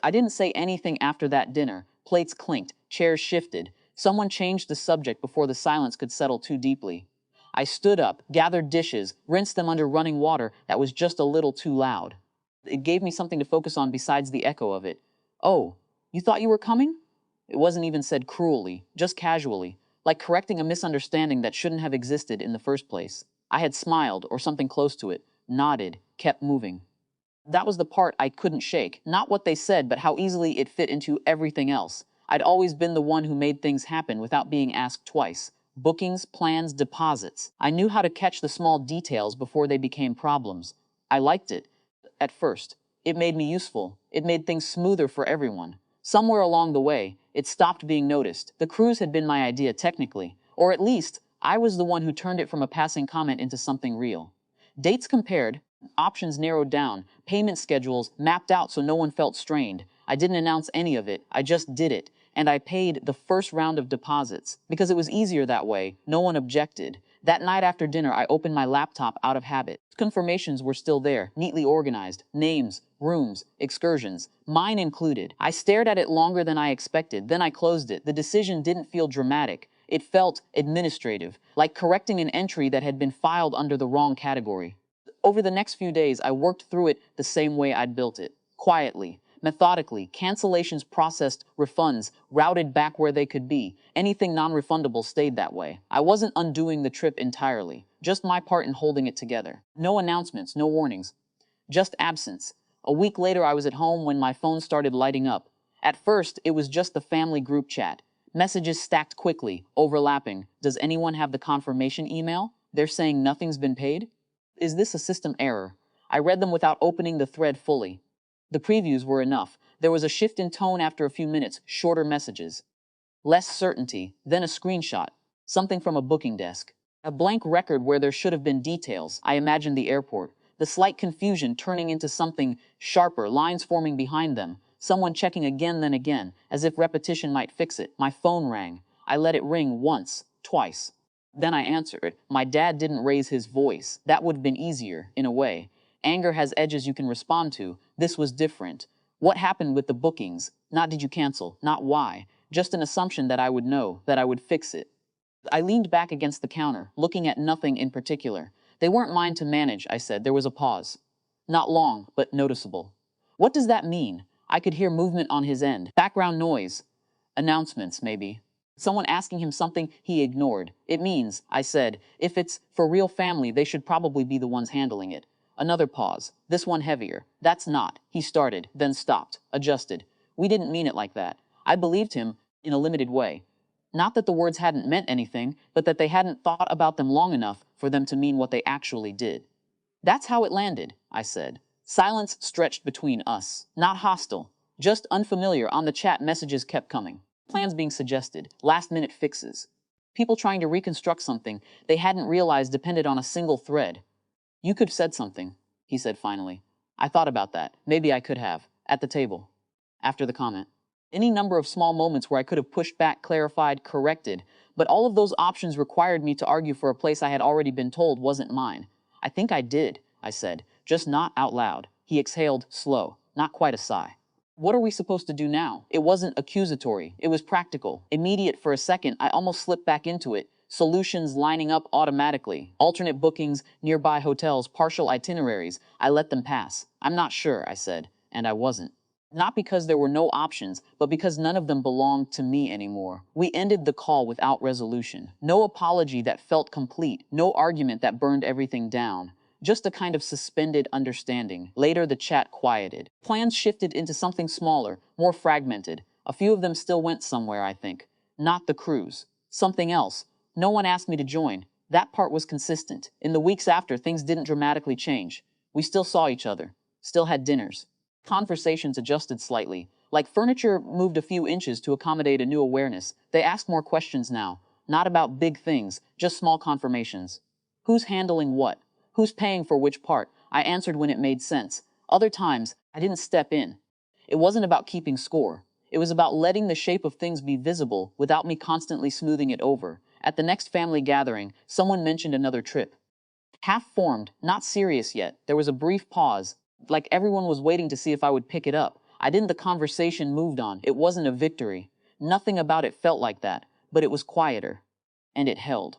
I didn't say anything after that dinner. Plates clinked, chairs shifted. Someone changed the subject before the silence could settle too deeply. I stood up, gathered dishes, rinsed them under running water that was just a little too loud. It gave me something to focus on besides the echo of it. "Oh, you thought you were coming?" It wasn't even said cruelly, just casually, like correcting a misunderstanding that shouldn't have existed in the first place. I had smiled, or something close to it, nodded, kept moving. That was the part I couldn't shake, not what they said, but how easily it fit into everything else. I'd always been the one who made things happen without being asked twice. Bookings, plans, deposits. I knew how to catch the small details before they became problems. I liked it. At first. It made me useful. It made things smoother for everyone. Somewhere along the way, it stopped being noticed. The cruise had been my idea technically, or at least, I was the one who turned it from a passing comment into something real. Dates compared, options narrowed down, payment schedules mapped out so no one felt strained. I didn't announce any of it, I just did it. And I paid the first round of deposits. Because it was easier that way, no one objected. That night after dinner, I opened my laptop out of habit. Confirmations were still there, neatly organized. Names, rooms, excursions, mine included. I stared at it longer than I expected, then I closed it. The decision didn't feel dramatic. It felt administrative, like correcting an entry that had been filed under the wrong category. Over the next few days, I worked through it the same way I'd built it. Quietly, methodically, cancellations processed, refunds routed back where they could be. Anything non-refundable stayed that way. I wasn't undoing the trip entirely, just my part in holding it together. No announcements, no warnings, just absence. A week later, I was at home when my phone started lighting up. At first, it was just the family group chat. Messages stacked quickly, overlapping. Does anyone have the confirmation email? They're saying nothing's been paid? Is this a system error? I read them without opening the thread fully. The previews were enough. There was a shift in tone after a few minutes, shorter messages. Less certainty, then a screenshot, something from a booking desk. A blank record where there should have been details. I imagined the airport. The slight confusion turning into something sharper, lines forming behind them. Someone checking again then again, as if repetition might fix it. My phone rang. I let it ring once, twice. Then I answered. My dad didn't raise his voice. That would have been easier, in a way. Anger has edges you can respond to. This was different. What happened with the bookings? Not did you cancel, not why. Just an assumption that I would know, that I would fix it. I leaned back against the counter, looking at nothing in particular. They weren't mine to manage, I said. There was a pause. Not long, but noticeable. What does that mean? I could hear movement on his end. Background noise. Announcements, maybe. Someone asking him something he ignored. It means, I said, if it's for real family, they should probably be the ones handling it. Another pause. This one heavier. That's not. He started, then stopped, adjusted. We didn't mean it like that. I believed him in a limited way. Not that the words hadn't meant anything, but that they hadn't thought about them long enough for them to mean what they actually did. That's how it landed, I said. Silence stretched between us. Not hostile, just unfamiliar. On the chat, messages kept coming. Plans being suggested, last-minute fixes. People trying to reconstruct something they hadn't realized depended on a single thread. You could have said something, he said finally. I thought about that. Maybe I could have. At the table. After the comment. Any number of small moments where I could have pushed back, clarified, corrected, but all of those options required me to argue for a place I had already been told wasn't mine. I think I did, I said, just not out loud. He exhaled, slow, not quite a sigh. What are we supposed to do now? It wasn't accusatory. It was practical. Immediate. For a second, I almost slipped back into it. Solutions lining up automatically. Alternate bookings, nearby hotels, partial itineraries. I let them pass. I'm not sure, I said, and I wasn't. Not because there were no options, but because none of them belonged to me anymore. We ended the call without resolution. No apology that felt complete. No argument that burned everything down. Just a kind of suspended understanding. Later, the chat quieted. Plans shifted into something smaller, more fragmented. A few of them still went somewhere, I think. Not the cruise. Something else. No one asked me to join. That part was consistent. In the weeks after, things didn't dramatically change. We still saw each other. Still had dinners. Conversations adjusted slightly. Like furniture moved a few inches to accommodate a new awareness. They asked more questions now. Not about big things, just small confirmations. Who's handling what? Who's paying for which part? I answered when it made sense. Other times, I didn't step in. It wasn't about keeping score. It was about letting the shape of things be visible without me constantly smoothing it over. At the next family gathering, someone mentioned another trip. Half-formed, not serious yet. There was a brief pause, like everyone was waiting to see if I would pick it up. I didn't. The conversation moved on. It wasn't a victory. Nothing about it felt like that, but it was quieter. And it held.